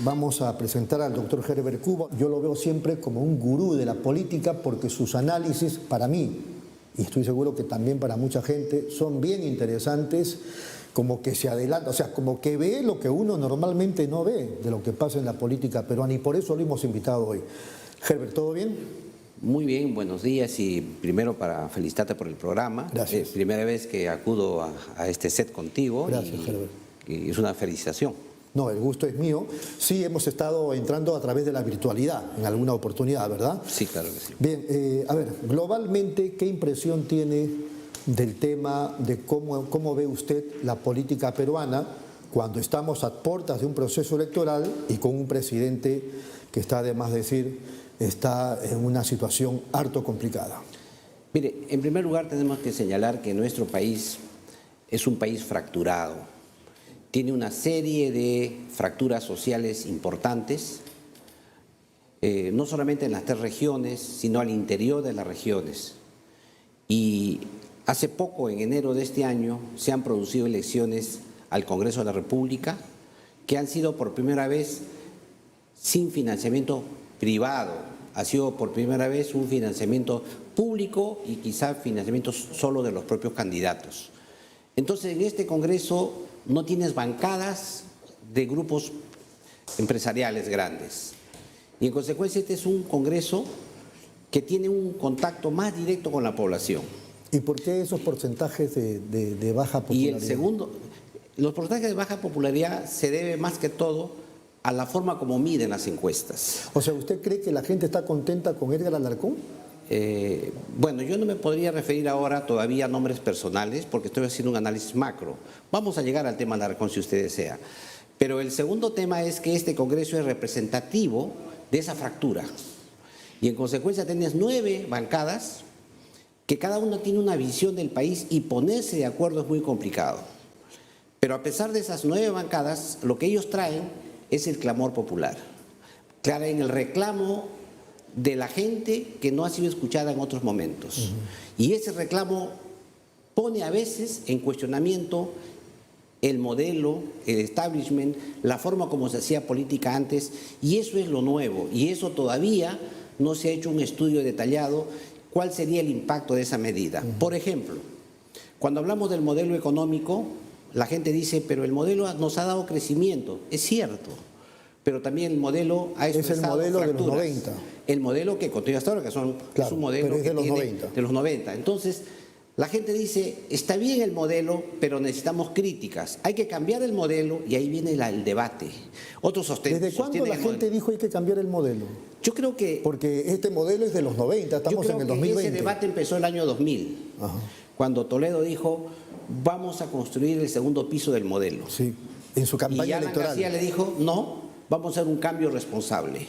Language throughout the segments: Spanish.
vamos a presentar al doctor Herbert Cuba. Yo lo veo siempre como un gurú de la política porque sus análisis, para mí, y estoy seguro que también para mucha gente, son bien interesantes, como que se adelanta, o sea, como que ve lo que uno normalmente no ve de lo que pasa en la política peruana, y por eso lo hemos invitado hoy. Herbert, ¿todo bien? Muy bien, buenos días, y primero para felicitarte por el programa. Gracias. Es primera vez que acudo a este set contigo. Gracias, Herbert. Y es una felicitación. No, el gusto es mío. Sí, hemos estado entrando a través de la virtualidad en alguna oportunidad, ¿verdad? Sí, claro que sí. Bien, a ver, globalmente, ¿qué impresión tiene del tema de cómo ve usted la política peruana cuando estamos a puertas de un proceso electoral y con un presidente que está, además de decir, está en una situación harto complicada? Mire, en primer lugar tenemos que señalar que nuestro país es un país fracturado. Tiene una serie de fracturas sociales importantes, no solamente en las 3 regiones, sino al interior de las regiones. Y hace poco, en enero de este año, se han producido elecciones al Congreso de la República que han sido por primera vez sin financiamiento privado. Ha sido por primera vez un financiamiento público y quizá financiamiento solo de los propios candidatos. Entonces, en este Congreso no tienes bancadas de grupos empresariales grandes. Y en consecuencia este es un Congreso que tiene un contacto más directo con la población. ¿Y por qué esos porcentajes de baja popularidad? Y el segundo, los porcentajes de baja popularidad se debe más que todo a la forma como miden las encuestas. O sea, ¿usted cree que la gente está contenta con Edgar Alarcón? Bueno, yo no me podría referir ahora todavía a nombres personales porque estoy haciendo un análisis macro. Vamos a llegar al tema Alarcón si usted desea. Pero el segundo tema es que este Congreso es representativo de esa fractura. Y en consecuencia tienes 9 bancadas que cada una tiene una visión del país y ponerse de acuerdo es muy complicado. Pero a pesar de esas 9 bancadas, lo que ellos traen es el clamor popular. Traen el reclamo de la gente que no ha sido escuchada en otros momentos. Y ese reclamo pone a veces en cuestionamiento el modelo, el establishment, la forma como se hacía política antes, y eso es lo nuevo, y eso todavía no se ha hecho un estudio detallado cuál sería el impacto de esa medida. Por ejemplo, cuando hablamos del modelo económico, la gente dice, pero el modelo nos ha dado crecimiento. Es cierto, pero también el modelo ha expresado Es el modelo fracturas. de los 90. El modelo que continúa hasta ahora, que Claro, es un modelo pero es de que los tiene 90. de los 90. Entonces, la gente dice, está bien el modelo, pero necesitamos críticas. Hay que cambiar el modelo y ahí viene el debate. Otros sostienen. ¿Desde cuándo la gente dijo hay que cambiar el modelo? Yo creo que... Porque este modelo es de los 90, estamos en el 2020. Ese debate empezó el año 2000, cuando Toledo dijo, vamos a construir el segundo piso del modelo. Sí, en su campaña y Alan electoral. García le dijo, no, vamos a hacer un cambio responsable.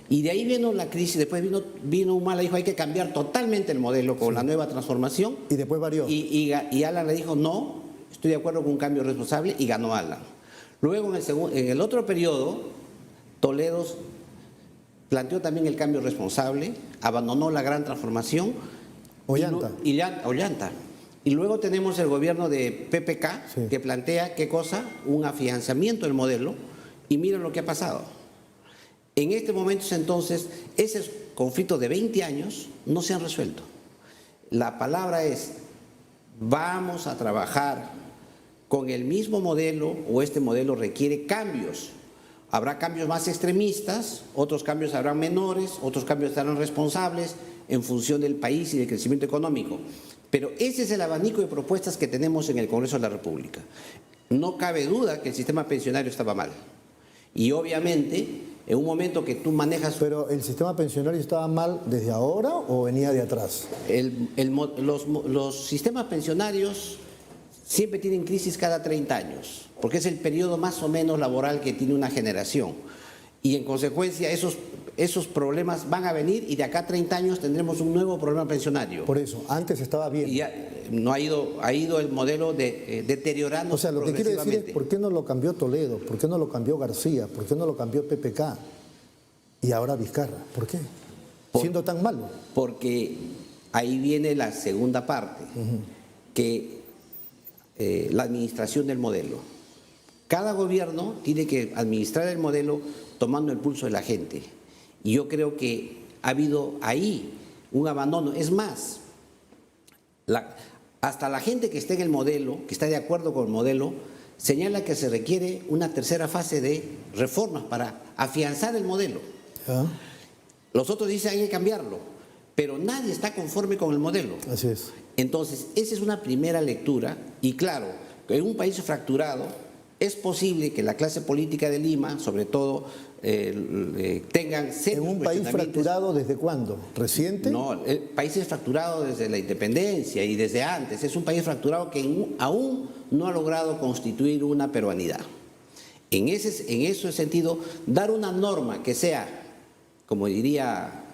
Y de ahí vino la crisis, después vino Humala, dijo, hay que cambiar totalmente el modelo con la nueva transformación. Y después varió. Y Alan le dijo, no, estoy de acuerdo con un cambio responsable, y ganó Alan. Luego, en el otro periodo, Toledo planteó también el cambio responsable, abandonó la gran transformación. Ollanta. Ollanta. Y luego tenemos el gobierno de PPK, que plantea, ¿qué cosa? Un afianzamiento del modelo, y miren lo que ha pasado. En este momento, entonces, esos conflictos de 20 años no se han resuelto. La palabra es, vamos a trabajar con el mismo modelo, o este modelo requiere cambios. Habrá cambios más extremistas, otros cambios habrán menores, otros cambios estarán responsables en función del país y del crecimiento económico. Pero ese es el abanico de propuestas que tenemos en el Congreso de la República. No cabe duda que el sistema pensionario estaba mal. Y obviamente, en un momento que tú manejas... ¿Pero el sistema pensionario estaba mal desde ahora o venía de atrás? Los sistemas pensionarios siempre tienen crisis cada 30 años, porque es el periodo más o menos laboral que tiene una generación. Y en consecuencia esos problemas van a venir y de acá a 30 años tendremos un nuevo problema pensionario. Por eso, antes estaba bien. Y ya no ha ido el modelo deteriorando. O sea, lo que quiero decir es, ¿por qué no lo cambió Toledo? ¿Por qué no lo cambió García? ¿Por qué no lo cambió PPK? Y ahora Vizcarra. ¿Por qué? Siendo tan malo. Porque ahí viene la segunda parte, que la administración del modelo. Cada gobierno tiene que administrar el modelo tomando el pulso de la gente. Y yo creo que ha habido ahí un abandono. Es más, hasta la gente que está en el modelo, que está de acuerdo con el modelo, señala que se requiere una tercera fase de reformas para afianzar el modelo. ¿Ah? Los otros dicen hay que cambiarlo, pero nadie está conforme con el modelo. Así es. Entonces, esa es una primera lectura y claro, en un país fracturado es posible que la clase política de Lima, sobre todo, tengan serios ¿En un país fracturado desde cuándo? ¿Reciente? No, el país es fracturado desde la independencia y desde antes. Es un país fracturado que aún no ha logrado constituir una peruanidad. En ese sentido, dar una norma que sea, como diría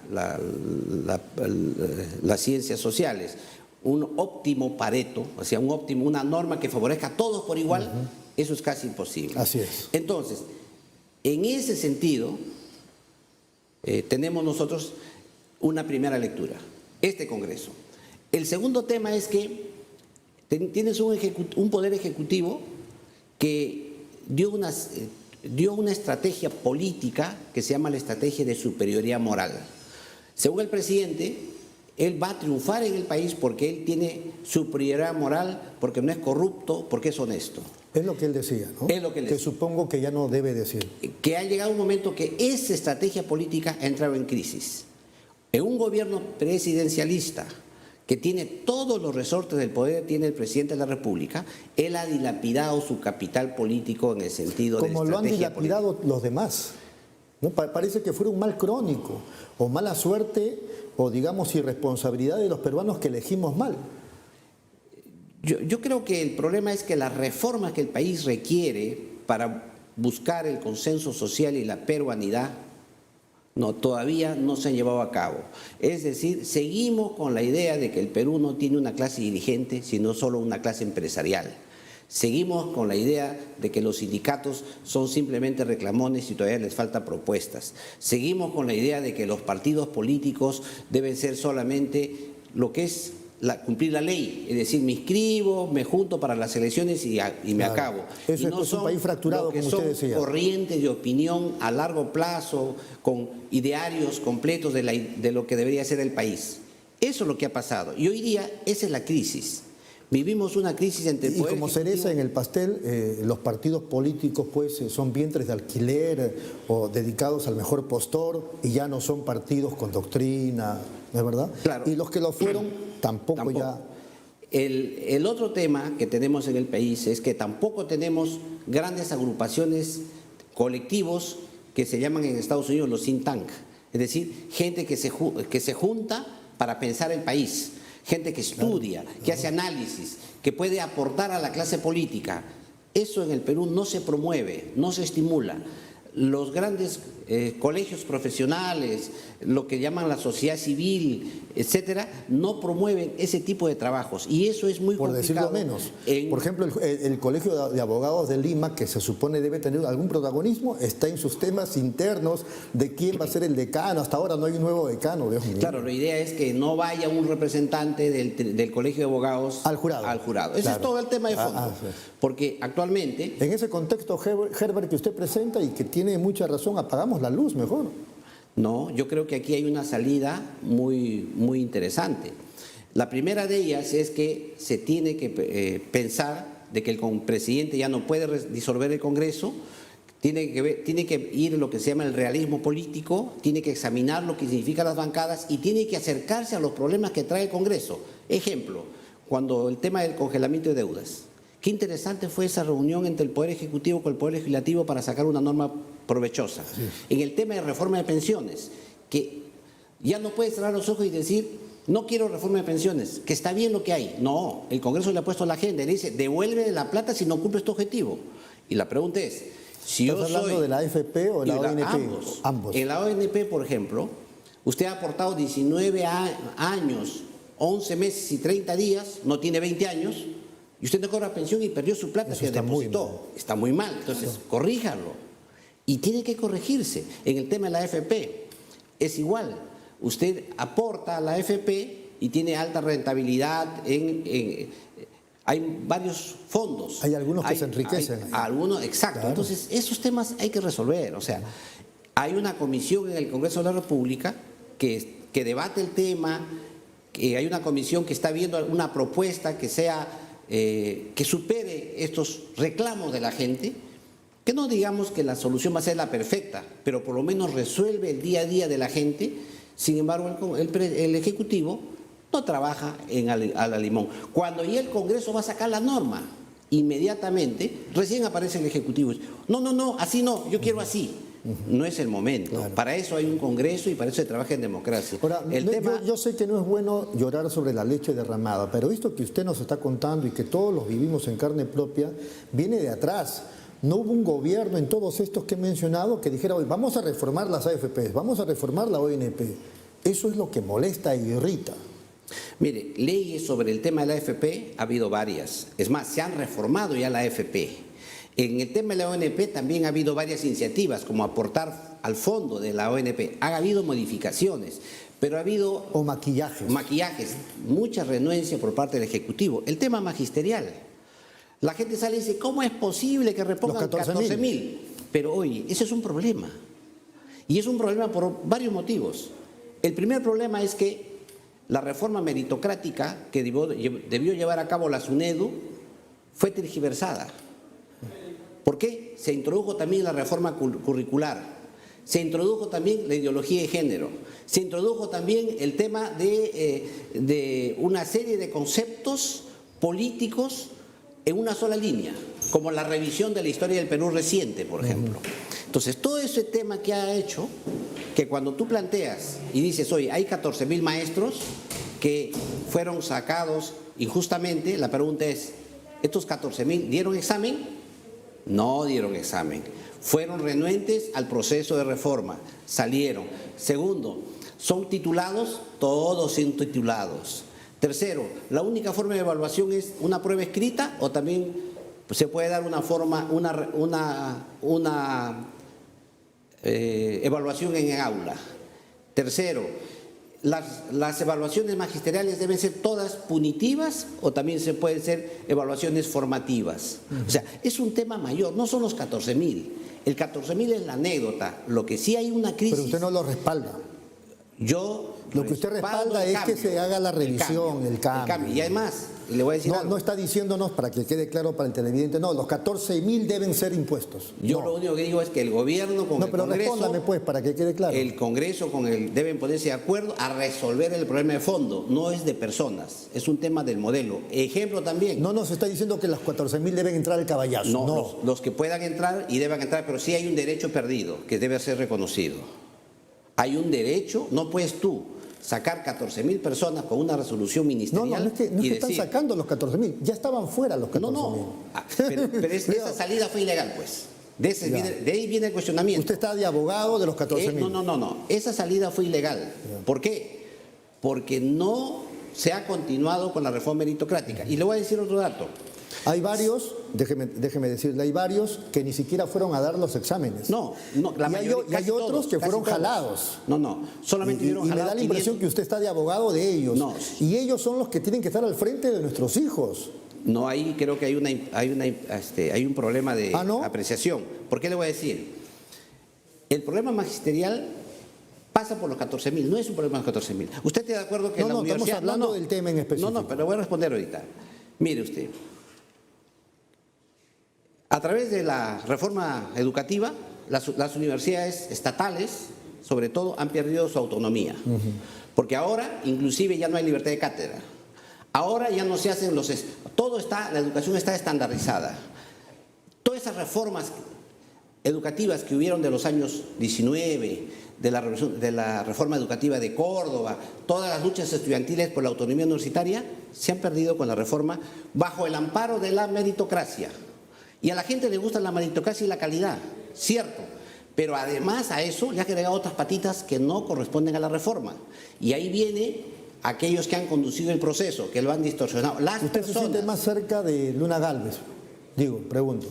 las ciencias sociales, un óptimo Pareto, o sea, una norma que favorezca a todos por igual, eso es casi imposible. Así es. Entonces, en ese sentido, tenemos nosotros una primera lectura, este Congreso. El segundo tema es que tienes un poder ejecutivo que dio una estrategia política que se llama la estrategia de superioridad moral. Según el presidente, él va a triunfar en el país porque él tiene superioridad moral, porque no es corrupto, porque es honesto. Es lo que él decía, ¿no? Es lo que él decía. Que supongo que ya no debe decir. Que ha llegado un momento que esa estrategia política ha entrado en crisis. En un gobierno presidencialista que tiene todos los resortes del poder, tiene el presidente de la República, él ha dilapidado su capital político en el sentido de Como lo han estrategia dilapidado política. los demás, ¿no? Parece que fuera un mal crónico, o mala suerte, o digamos irresponsabilidad de los peruanos que elegimos mal. Yo creo que el problema es que las reformas que el país requiere para buscar el consenso social y la peruanidad todavía no se han llevado a cabo. Es decir, seguimos con la idea de que el Perú no tiene una clase dirigente, sino solo una clase empresarial. Seguimos con la idea de que los sindicatos son simplemente reclamones y todavía les faltan propuestas. Seguimos con la idea de que los partidos políticos deben ser solamente lo que es cumplir la ley, es decir, me inscribo, me junto para las elecciones y me acabo. Eso y no es un país fracturado, lo que como son usted decía. corrientes de opinión a largo plazo, con idearios completos de lo que debería ser el país. Eso es lo que ha pasado. Y hoy día esa es la crisis. Vivimos una crisis entre el Y poder como ejecutivo. cereza en el pastel, los partidos políticos pues son vientres de alquiler o dedicados al mejor postor y ya no son partidos con doctrina, ¿no es verdad? Claro. Y los que lo fueron tampoco. Ya... El otro tema que tenemos en el país es que tampoco tenemos grandes agrupaciones, colectivos que se llaman en Estados Unidos los think tank, es decir, gente que se junta para pensar el país. Gente que estudia, que hace análisis, que puede aportar a la clase política. Eso en el Perú no se promueve, no se estimula. Los grandes colegios profesionales, lo que llaman la sociedad civil, etcétera, no promueven ese tipo de trabajos y eso es muy complicado. Por decirlo menos. Por ejemplo, el Colegio de Abogados de Lima, que se supone debe tener algún protagonismo, está en sus temas internos de quién va a ser el decano. Hasta ahora no hay un nuevo decano. Dios mío. Claro, la idea es que no vaya un representante del Colegio de Abogados al jurado. Ese claro. es todo el tema de fondo. Sí. Porque actualmente... En ese contexto, Herbert, que usted presenta y que tiene mucha razón, apagamos la luz mejor. No, yo creo que aquí hay una salida muy, muy interesante. La primera de ellas es que se tiene que pensar de que el presidente ya no puede disolver el Congreso, tiene que ir en lo que se llama el realismo político, tiene que examinar lo que significan las bancadas y tiene que acercarse a los problemas que trae el Congreso. Ejemplo, cuando el tema del congelamiento de deudas. Qué interesante fue esa reunión entre el Poder Ejecutivo con el Poder Legislativo para sacar una norma provechosa. Sí. En el tema de reforma de pensiones, que ya no puede cerrar los ojos y decir, no quiero reforma de pensiones, que está bien lo que hay. No, el Congreso le ha puesto la agenda y le dice, devuelve la plata si no cumples tu objetivo. Y la pregunta es, si ¿Estás hablando de la AFP o de la ONP? Ambos. En la ONP, por ejemplo, usted ha aportado 19 años, 11 meses y 30 días, no tiene 20 años, y usted no cobra pensión y perdió su plata que depositó. Está muy mal. Entonces, corríjalo. Y tiene que corregirse. En el tema de la AFP, es igual. Usted aporta a la AFP y tiene alta rentabilidad hay varios fondos. Hay algunos que se enriquecen. Algunos, exacto. Claro. Entonces, esos temas hay que resolver. O sea, hay una comisión en el Congreso de la República que debate el tema, que hay una comisión que está viendo una propuesta que sea, que supere estos reclamos de la gente, que no digamos que la solución va a ser la perfecta, pero por lo menos resuelve el día a día de la gente. Sin embargo, el Ejecutivo no trabaja a la limón. Cuando ya el Congreso va a sacar la norma, inmediatamente, recién aparece el Ejecutivo. No, así no, yo quiero así. No es el momento. Claro. Para eso hay un Congreso y para eso se trabaja en democracia. Ahora, yo sé que no es bueno llorar sobre la leche derramada, pero esto que usted nos está contando y que todos los vivimos en carne propia, viene de atrás. No hubo un gobierno en todos estos que he mencionado que dijera, hoy vamos a reformar las AFPs, vamos a reformar la ONP. Eso es lo que molesta e irrita. Mire, leyes sobre el tema de la AFP ha habido varias. Es más, se han reformado ya la AFP. En el tema de la ONP también ha habido varias iniciativas, como aportar al fondo de la ONP. Ha habido modificaciones, pero ha habido... O maquillajes. Maquillajes, mucha renuencia por parte del Ejecutivo. El tema magisterial. La gente sale y dice, ¿cómo es posible que repongan 14.000? Pero oye, ese es un problema. Y es un problema por varios motivos. El primer problema es que la reforma meritocrática que debió llevar a cabo la SUNEDU fue tergiversada. ¿Por qué? Se introdujo también la reforma curricular, se introdujo también la ideología de género, se introdujo también el tema de una serie de conceptos políticos en una sola línea, como la revisión de la historia del Perú reciente, por ejemplo. Entonces, todo ese tema que ha hecho, que cuando tú planteas y dices, oye, hay 14.000 maestros que fueron sacados injustamente, la pregunta es, ¿estos 14.000 dieron examen? No dieron examen. Fueron renuentes al proceso de reforma. Salieron. Segundo, ¿son titulados? Todos son titulados. Tercero, ¿la única forma de evaluación es una prueba escrita o también se puede dar una forma, una evaluación en el aula? Tercero, ¿las evaluaciones magisteriales deben ser todas punitivas o también se pueden ser evaluaciones formativas? O sea, es un tema mayor, no son los 14.000. El 14.000 es la anécdota. Lo que sí hay una crisis... Pero usted no lo respalda. Lo que usted respalda es que se haga la revisión, el cambio. Y además, le voy a decir algo. No está diciéndonos, para que quede claro para el televidente, no, los 14.000 deben ser impuestos. Yo lo único que digo es que el gobierno con el Congreso... No, pero respóndame pues, para que quede claro. El Congreso deben ponerse de acuerdo a resolver el problema de fondo. No es de personas, es un tema del modelo. Ejemplo también... No nos está diciendo que los 14.000 deben entrar al caballazo. No. Los que puedan entrar y deban entrar, pero sí hay un derecho perdido que debe ser reconocido. Hay un derecho, no puedes tú sacar 14.000 personas con una resolución ministerial. No es que están sacando los 14.000, ya estaban fuera los 14.000. Pero esa salida fue ilegal, pues. De ahí viene el cuestionamiento. Usted está de abogado de los 14.000. No. Esa salida fue ilegal. ¿Por qué? Porque no se ha continuado con la reforma meritocrática. Y le voy a decir otro dato. Hay varios, déjeme decirle, hay varios que ni siquiera fueron a dar los exámenes. La mayoría, y hay otros que fueron jalados. Solamente vieron jalados. Y me da la impresión que usted está de abogado de ellos. Y ellos son los que tienen que estar al frente de nuestros hijos. No, ahí creo que hay un problema de apreciación. ¿Por qué le voy a decir? El problema magisterial pasa por los 14.000, no es un problema de los 14.000. ¿Usted está de acuerdo que la universidad... estamos hablando del tema en específico. Pero voy a responder ahorita. Mire usted, a través de la reforma educativa, las universidades estatales, sobre todo, han perdido su autonomía. Porque ahora, inclusive, ya no hay libertad de cátedra. Ahora ya no se hacen la educación está estandarizada. Todas esas reformas educativas que hubieron de los años 19, de la reforma educativa de Córdoba, todas las luchas estudiantiles por la autonomía universitaria, se han perdido con la reforma bajo el amparo de la meritocracia. Y a la gente le gusta la meritocracia y la calidad, cierto, pero además a eso le ha agregado otras patitas que no corresponden a la reforma. Y ahí viene aquellos que han conducido el proceso, que lo han distorsionado. ¿Usted se siente más cerca de Luna Gálvez? Pregunto.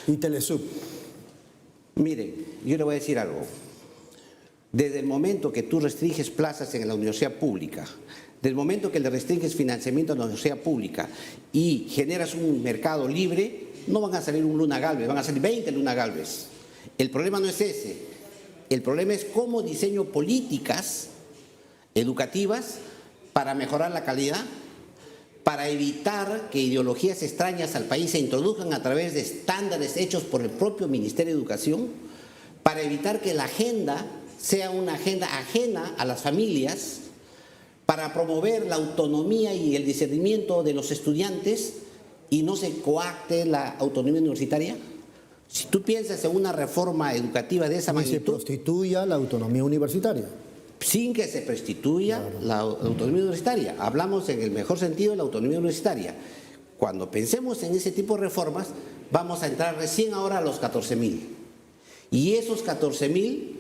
Y Telesub. Miren, yo le voy a decir algo. Desde el momento que tú restringes plazas en la universidad pública, Del momento que le restringes financiamiento a la universidad pública y generas un mercado libre, no van a salir un Luna Gálvez, van a salir 20 Luna Gálvez. El problema no es ese. El problema es cómo diseño políticas educativas para mejorar la calidad, para evitar que ideologías extrañas al país se introduzcan a través de estándares hechos por el propio Ministerio de Educación, para evitar que la agenda sea una agenda ajena a las familias, para promover la autonomía y el discernimiento de los estudiantes y no se coacte la autonomía universitaria. Si tú piensas en una reforma educativa de esa Y se magnitud, prostituya la autonomía universitaria. sin que se prostituya la autonomía universitaria. Hablamos en el mejor sentido de la autonomía universitaria. Cuando pensemos en ese tipo de reformas, vamos a entrar recién ahora a los 14.000. Y esos 14.000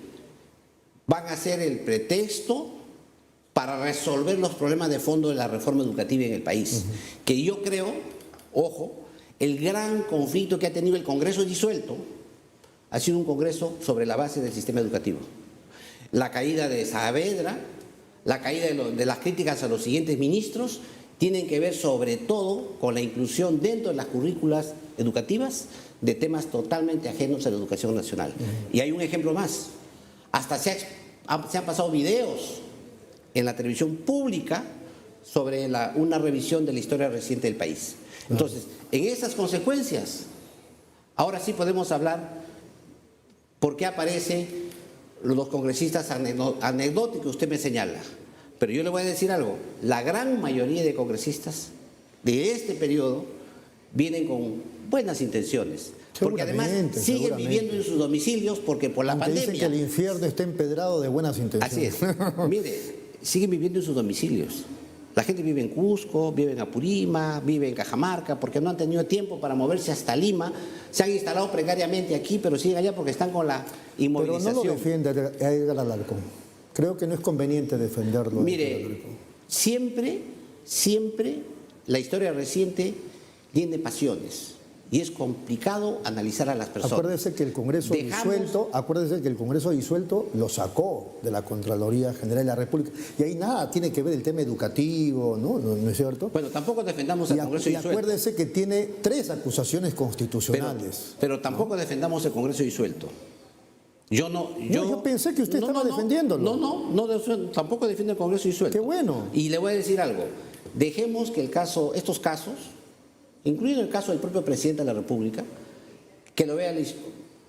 van a ser el pretexto para resolver los problemas de fondo de la reforma educativa en el país. Que yo creo, ojo, el gran conflicto que ha tenido el Congreso disuelto ha sido un Congreso sobre la base del sistema educativo. La caída de Saavedra, la caída de las críticas a los siguientes ministros, tienen que ver sobre todo con la inclusión dentro de las currículas educativas de temas totalmente ajenos a la educación nacional. Y hay un ejemplo más. Hasta se han pasado videos en la televisión pública sobre una revisión de la historia reciente del país. Entonces, en esas consecuencias, ahora sí podemos hablar por qué aparecen los congresistas anecdóticos que usted me señala. Pero yo le voy a decir algo, la gran mayoría de congresistas de este periodo vienen con buenas intenciones. Porque además siguen viviendo en sus domicilios porque por la pandemia... Dicen que el infierno está empedrado de buenas intenciones. Así es. Mire, siguen viviendo en sus domicilios. La gente vive en Cusco, vive en Apurímac, vive en Cajamarca, porque no han tenido tiempo para moverse hasta Lima. Se han instalado precariamente aquí, pero siguen allá porque están con la inmovilización. Pero no lo defiende a Edgar Alarcón. Creo que no es conveniente defenderlo. Mire, siempre la historia reciente tiene pasiones. Y es complicado analizar a las personas. Acuérdese que el Congreso disuelto lo sacó de la Contraloría General de la República. Y ahí nada tiene que ver el tema educativo, ¿no es cierto? Bueno, tampoco defendamos al Congreso disuelto. Y acuérdese que tiene 3 acusaciones constitucionales. Pero tampoco defendamos el Congreso disuelto. Yo pensé que usted estaba defendiéndolo. Tampoco defiendo el Congreso disuelto. Qué bueno. Y le voy a decir algo. Dejemos que estos casos, incluido el caso del propio presidente de la República, que lo vea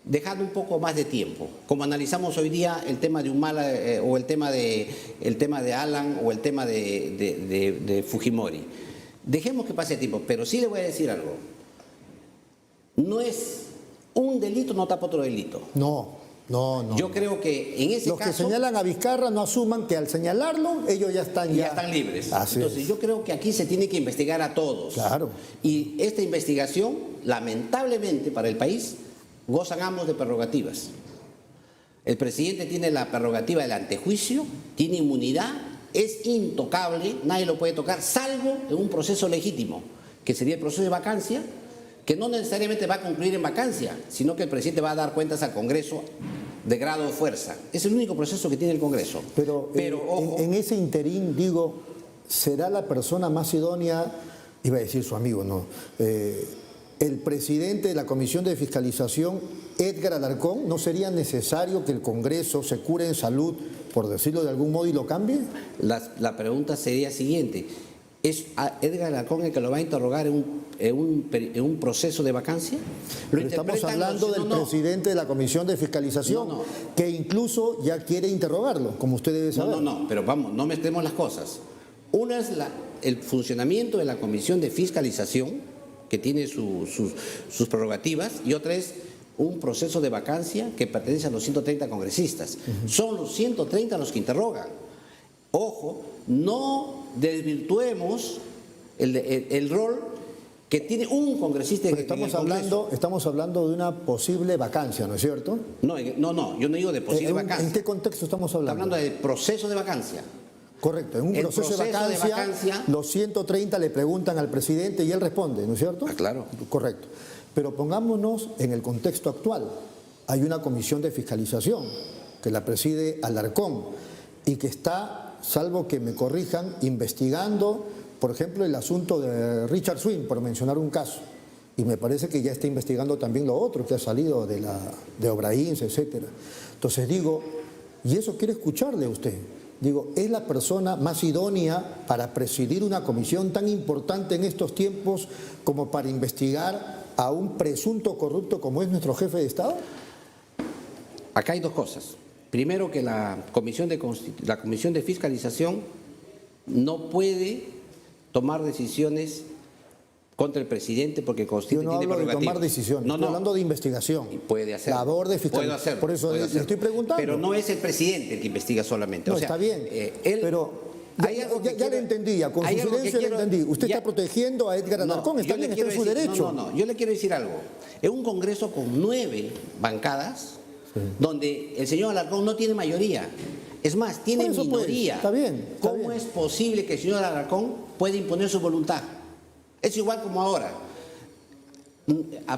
dejando un poco más de tiempo, como analizamos hoy día el tema de Humala o el tema de Alan o el tema de Fujimori. Dejemos que pase tiempo, pero sí le voy a decir algo. No es un delito, no tapa otro delito. No. Yo creo que en ese Los caso... que señalan a Vizcarra no asuman que al señalarlo ellos ya están libres. Entonces yo creo que aquí se tiene que investigar a todos. Claro. Y esta investigación, lamentablemente para el país, gozan ambos de prerrogativas. El presidente tiene la prerrogativa del antejuicio, tiene inmunidad, es intocable, nadie lo puede tocar, salvo en un proceso legítimo, que sería el proceso de vacancia, que no necesariamente va a concluir en vacancia, sino que el presidente va a dar cuentas al Congreso de grado o fuerza. Es el único proceso que tiene el Congreso. Pero ojo, en ese interín, digo, ¿será la persona más idónea, iba a decir su amigo, no, el presidente de la Comisión de Fiscalización, Edgar Alarcón? ¿No sería necesario que el Congreso se cure en salud, por decirlo de algún modo, y lo cambie? La pregunta sería siguiente. ¿Es a Edgar Alarcón el que lo va a interrogar en un proceso de vacancia? Estamos hablando del presidente de la Comisión de Fiscalización, que incluso ya quiere interrogarlo, como usted debe saber. Pero vamos, no mezclemos las cosas. Una es el funcionamiento de la Comisión de Fiscalización, que tiene sus prerrogativas, y otra es un proceso de vacancia que pertenece a los 130 congresistas. Son los 130 los que interrogan. Ojo, no desvirtuemos el rol que tiene un congresista en el Congreso. Estamos hablando de una posible vacancia, ¿no es cierto? No, yo no digo de posible vacancia. ¿En qué contexto estamos hablando? Estamos hablando del proceso de vacancia. Correcto, en un proceso de vacancia, los 130 le preguntan al presidente y él responde, ¿no es cierto? Claro. Correcto. Pero pongámonos en el contexto actual. Hay una comisión de fiscalización que la preside Alarcón y que está salvo que me corrijan, investigando, por ejemplo, el asunto de Richard Swing, por mencionar un caso. Y me parece que ya está investigando también lo otro que ha salido de Obrains, etcétera. Entonces digo, y eso quiero escucharle a usted. Digo, ¿es la persona más idónea para presidir una comisión tan importante en estos tiempos como para investigar a un presunto corrupto como es nuestro jefe de Estado? Acá hay dos cosas. Primero, que la comisión de fiscalización no puede tomar decisiones contra el presidente porque Yo no hablo de tomar decisiones, estoy hablando de investigación. Puede hacerlo. Labor de fiscalización. Puede hacerlo. Por eso le estoy preguntando. Pero no es el presidente el que investiga solamente. No, O sea, está bien, pero ya le entendía, con su silencio le entendí. Usted está protegiendo a Edgar Alarcón, está bien, está en su derecho. No, yo le quiero decir algo. En un Congreso con 9 bancadas, donde el señor Alarcón no tiene mayoría, es más, tiene minoría. Está bien. ¿Cómo es posible que el señor Alarcón pueda imponer su voluntad? Es igual como ahora,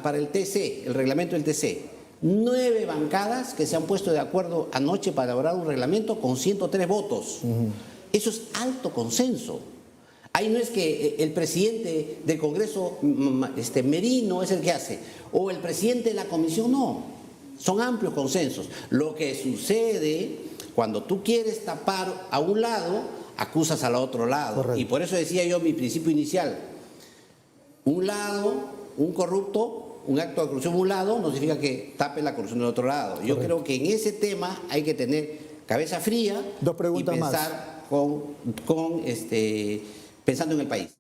para el TC, el reglamento del TC, 9 bancadas que se han puesto de acuerdo anoche para elaborar un reglamento con 103 votos. Eso es alto consenso. Ahí no es que el presidente del Congreso, Merino, es el que hace, o el presidente de la comisión, no. Son amplios consensos. Lo que sucede cuando tú quieres tapar a un lado, acusas al otro lado. Correcto. Y por eso decía yo mi principio inicial. Un lado, un corrupto, un acto de corrupción un lado, no significa que tape la corrupción del otro lado. Yo creo que en ese tema hay que tener cabeza fría. Dos preguntas y pensar más. pensando en el país.